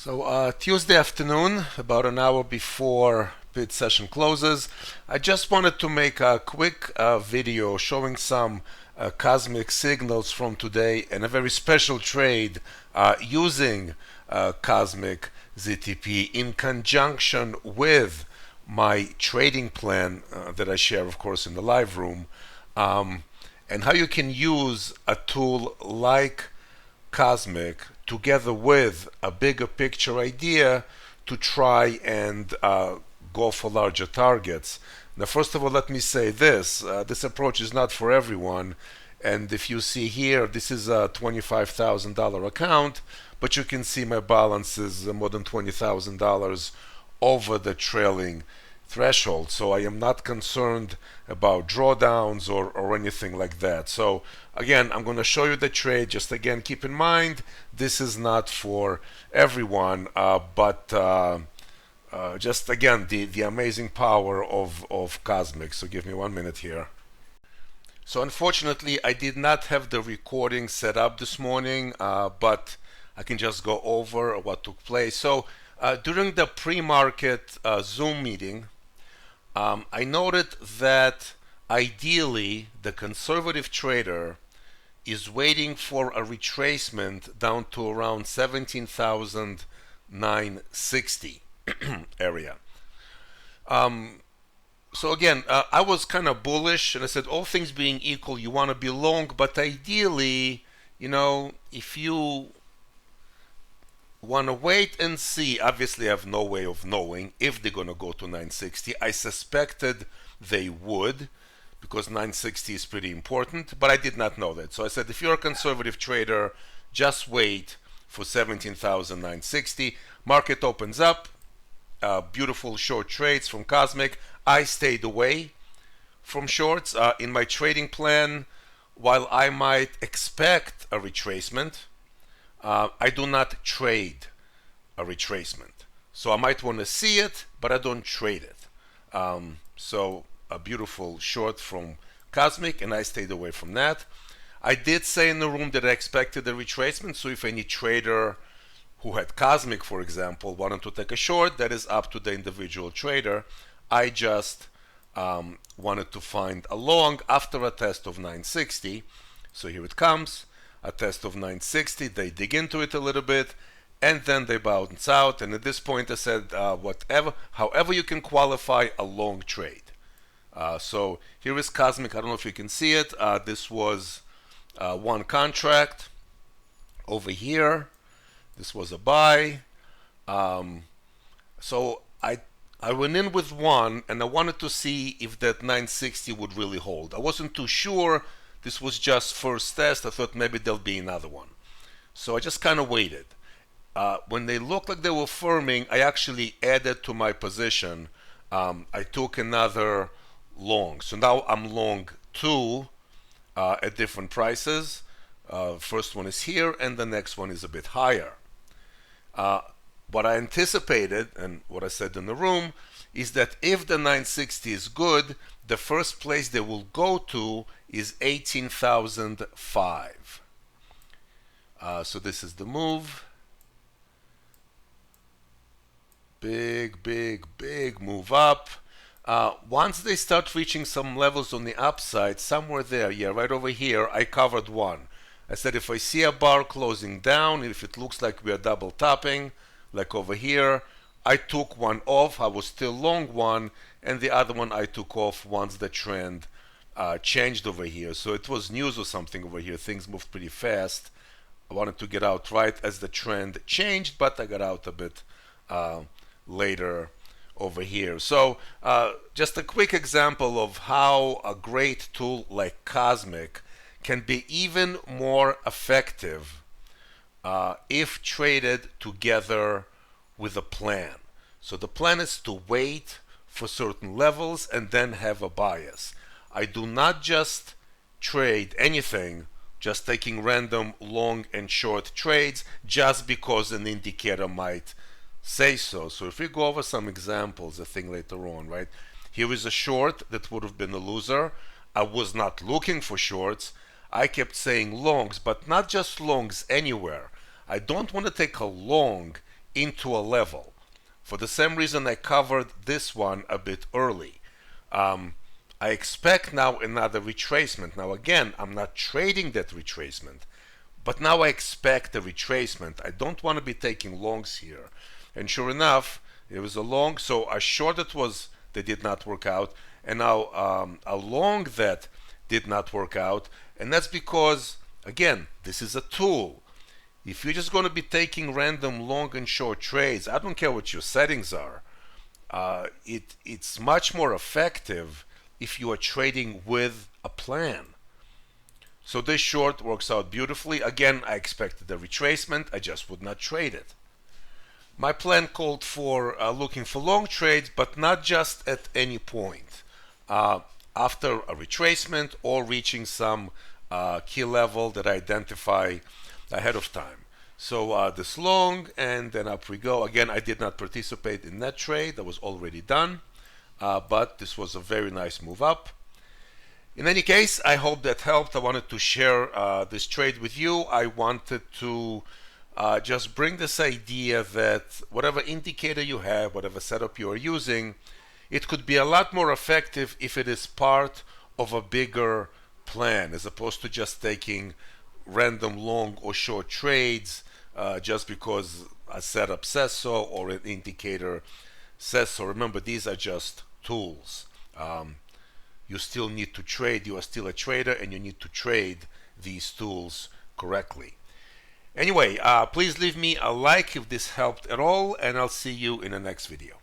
Tuesday afternoon, about an hour before bid session closes, I just wanted to make a quick video showing some cosmic signals from today and a very special trade using Cosmik ZTP in conjunction with my trading plan that I share, of course, in the live room, and how you can use a tool like Cosmik together with a bigger picture idea to try and go for larger targets. Now, first of all, let me say this. This approach is not for everyone. And if you see here, this is a $25,000 account, but you can see my balance is more than $20,000 over the trailing threshold. So I am not concerned about drawdowns or anything like that. So again, I'm going to show you the trade. Just again, keep in mind, this is not for everyone, but just again, the amazing power of Cosmik. So give me 1 minute here. So unfortunately, I did not have the recording set up this morning, but I can just go over what took place. So during the pre-market Zoom meeting, I noted that ideally the conservative trader is waiting for a retracement down to around 17,960 area. So again, I was kind of bullish, and I said, all things being equal, you want to be long, but ideally, you know, if you want to wait and see, obviously I have no way of knowing if they're going to go to 960. I suspected they would, because 960 is pretty important, but I did not know that. So I said, if you're a conservative trader, just wait for 17,960. Market opens up, beautiful short trades from Cosmik. I stayed away from shorts. In my trading plan, while I might expect a retracement, I do not trade a retracement. So I might want to see it, but I don't trade it. So a beautiful short from Cosmik, and I stayed away from that. I did say in the room that I expected a retracement, so if any trader who had Cosmik, for example, wanted to take a short, that is up to the individual trader. I just wanted to find a long after a test of 960. So here it comes, a test of 960. They dig into it a little bit, and then they bounce out. And at this point, I said, however you can qualify a long trade. So here is Cosmik. I don't know if you can see it. This was one contract over here. This was a buy. So I went in with one, and I wanted to see if that 960 would really hold. I wasn't too sure. This was just first test. I thought maybe there'll be another one. So I just kind of waited. When they looked like they were firming, I actually added to my position. I took another long. So now I'm long two at different prices. First one is here, and the next one is a bit higher. What I anticipated, and what I said in the room, is that if the 960 is good, the first place they will go to is 18,005. So this is the move. Big move up. Once they start reaching some levels on the upside, somewhere there, yeah, right over here, I covered one. I said if I see a bar closing down, if it looks like we are double topping, like over here, I took one off. I was still long one, and the other one I took off once the trend changed over here. So it was news or something over here. Things moved pretty fast. I wanted to get out right as the trend changed, but I got out a bit later over here. So just a quick example of how a great tool like Cosmik can be even more effective if traded together with a plan. So the plan is to wait for certain levels and then have a bias. I do not just trade anything, just taking random long and short trades just because an indicator might say so. So if we go over some examples, I think later on, right? Here is a short that would have been a loser. I was not looking for shorts. I kept saying longs, but not just longs anywhere. I don't want to take a long into a level. For the same reason I covered this one a bit early. I expect now another retracement. Now again, I'm not trading that retracement, but now I expect a retracement. I don't want to be taking longs here. And sure enough, it was a long, so a short that did not work out, and now a long that did not work out. And that's because, again, this is a tool. If you're just going to be taking random long and short trades, I don't care what your settings are. It's much more effective if you are trading with a plan. So this short works out beautifully. Again, I expected a retracement. I just would not trade it. My plan called for looking for long trades, but not just at any point. After a retracement or reaching some key level that I identify ahead of time. So this long, and then up we go. Again, I did not participate in that trade. That was already done. But this was a very nice move up. In any case, I hope that helped. I wanted to share this trade with you. I wanted to just bring this idea that whatever indicator you have, whatever setup you are using, it could be a lot more effective if it is part of a bigger plan, as opposed to just taking random long or short trades just because a setup says so or an indicator says so. Remember, these are just tools. You still need to trade. You are still a trader, and you need to trade these tools correctly. Anyway, please leave me a like if this helped at all, and I'll see you in the next video.